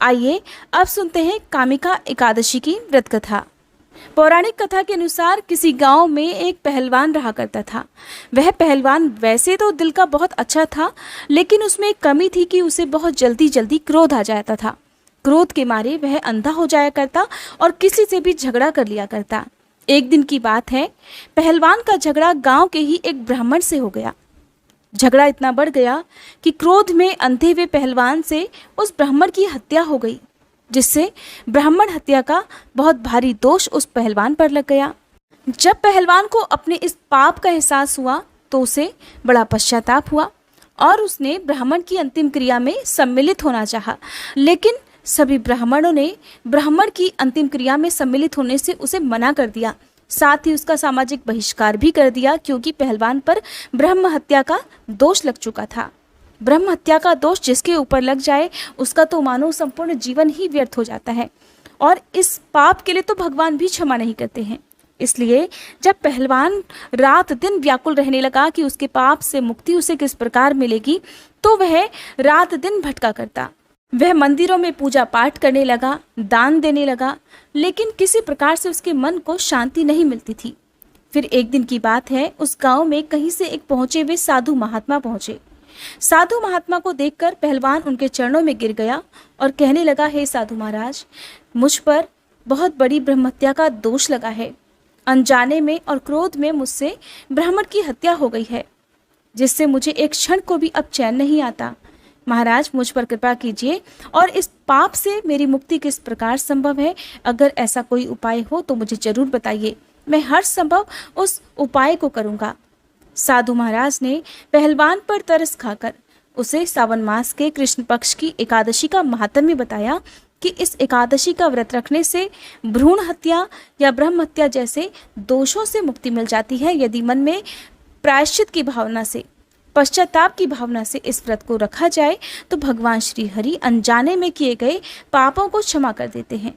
आइए अब सुनते हैं कामिका एकादशी की व्रत कथा। पौराणिक कथा के अनुसार किसी गांव में एक पहलवान रहा करता था। वह पहलवान वैसे तो दिल का बहुत अच्छा था, लेकिन उसमें एक कमी थी कि उसे बहुत जल्दी जल्दी क्रोध आ जाता था। क्रोध के मारे वह अंधा हो जाया करता और किसी से भी झगड़ा कर लिया करता। एक दिन की बात है, पहलवान का झगड़ा गांव के ही एक ब्राह्मण से हो गया। झगड़ा इतना बढ़ गया कि क्रोध में अंधे हुए पहलवान से उस ब्राह्मण की हत्या हो गई, जिससे ब्राह्मण हत्या का बहुत भारी दोष उस पहलवान पर लग गया। जब पहलवान को अपने इस पाप का एहसास हुआ तो उसे बड़ा पश्चाताप हुआ और उसने ब्राह्मण की अंतिम क्रिया में सम्मिलित होना चाहा, लेकिन सभी ब्राह्मणों ने ब्राह्मण की अंतिम क्रिया में सम्मिलित होने से उसे मना कर दिया। साथ ही उसका सामाजिक बहिष्कार भी कर दिया, क्योंकि पहलवान पर ब्रह्म हत्या का दोष लग चुका था। ब्रह्म हत्या का दोष जिसके ऊपर लग जाए उसका तो मानो संपूर्ण जीवन ही व्यर्थ हो जाता है, और इस पाप के लिए तो भगवान भी क्षमा नहीं करते हैं। इसलिए जब पहलवान रात दिन व्याकुल रहने लगा कि उसके पाप से मुक्ति उसे किस प्रकार मिलेगी, तो वह रात दिन भटका करता। वह मंदिरों में पूजा पाठ करने लगा, दान देने लगा, लेकिन किसी प्रकार से उसके मन को शांति नहीं मिलती थी। फिर एक दिन की बात है, उस गांव में कहीं से एक पहुंचे हुए साधु महात्मा पहुंचे। साधु महात्मा को देखकर पहलवान उनके चरणों में गिर गया और कहने लगा, हे साधु महाराज, मुझ पर बहुत बड़ी ब्रह्महत्या का दोष लगा है। अनजाने में और क्रोध में मुझसे ब्राह्मण की हत्या हो गई है, जिससे मुझे एक क्षण को भी अब चैन नहीं आता। महाराज, मुझ पर कृपा कीजिए और इस पाप से मेरी मुक्ति किस प्रकार संभव है? अगर ऐसा कोई उपाय हो तो मुझे जरूर बताइए, मैं हर संभव उस उपाय को करूँगा। साधु महाराज ने पहलवान पर तरस खाकर उसे सावन मास के कृष्ण पक्ष की एकादशी का महात्म्य बताया कि इस एकादशी का व्रत रखने से भ्रूण हत्या या ब्रह्म हत्या जैसे दोषों से मुक्ति मिल जाती है। यदि मन में प्रायश्चित की भावना से, पश्चाताप की भावना से इस व्रत को रखा जाए तो भगवान श्री हरि अनजाने में किए गए पापों को क्षमा कर देते हैं।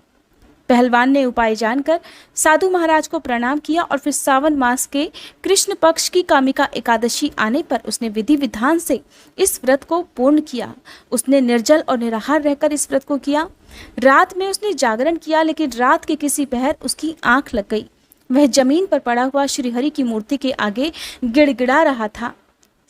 पहलवान ने उपाय जानकर साधु महाराज को प्रणाम किया और फिर सावन मास के कृष्ण पक्ष की कामिका एकादशी आने पर उसने विधि विधान से इस व्रत को पूर्ण किया। उसने निर्जल और निराहार रहकर इस व्रत को किया। रात में उसने जागरण किया, लेकिन रात के किसी पहर उसकी आंख लग गई। वह जमीन पर पड़ा हुआ श्रीहरि की मूर्ति के आगे गिड़गिड़ा रहा था।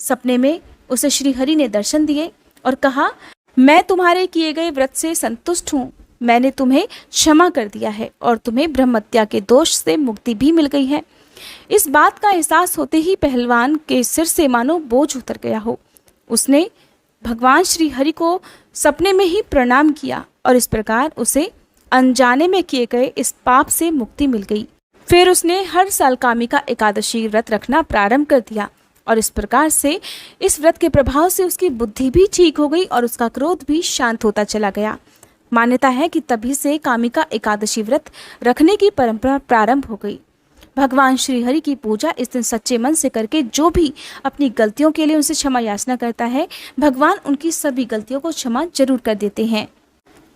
सपने में उसे श्रीहरि ने दर्शन दिए और कहा, मैं तुम्हारे किए गए व्रत से संतुष्ट हूँ। मैंने तुम्हें क्षमा कर दिया है और तुम्हें ब्रह्महत्या के दोष से मुक्ति भी मिल गई है। इस बात का एहसास होते ही पहलवान के सिर से मानो बोझ उतर गया हो। उसने भगवान श्री हरि को सपने में ही प्रणाम किया और इस प्रकार उसे अनजाने में किए गए इस पाप से मुक्ति मिल गई। फिर उसने हर साल कामिका एकादशी व्रत रखना प्रारंभ कर दिया और इस प्रकार से इस व्रत के प्रभाव से उसकी बुद्धि भी ठीक हो गई और उसका क्रोध भी शांत होता चला गया। मान्यता है कि तभी से कामिका एकादशी व्रत रखने की परंपरा प्रारंभ हो गई। भगवान श्री हरि की पूजा इस दिन सच्चे मन से करके जो भी अपनी गलतियों के लिए उनसे क्षमा याचना करता है, भगवान उनकी सभी गलतियों को क्षमा जरूर कर देते हैं।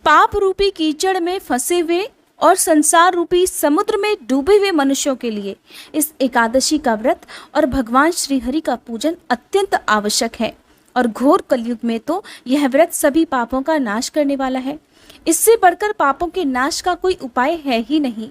पाप रूपी कीचड़ में फंसे हुए और संसार रूपी समुद्र में डूबे हुए मनुष्यों के लिए इस एकादशी का व्रत और भगवान श्री हरि का पूजन अत्यंत आवश्यक है। और घोर कलयुग में तो यह व्रत सभी पापों का नाश करने वाला है। इससे बढ़कर पापों के नाश का कोई उपाय है ही नहीं।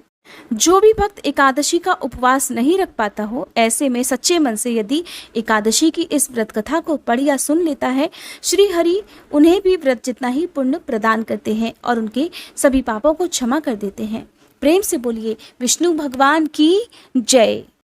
जो भी भक्त एकादशी का उपवास नहीं रख पाता हो, ऐसे में सच्चे मन से यदि एकादशी की इस व्रत कथा को पढ़ या सुन लेता है, श्री हरि उन्हें भी व्रत जितना ही पुण्य प्रदान करते हैं और उनके सभी पापों को क्षमा कर देते हैं। प्रेम से बोलिए विष्णु भगवान की जय।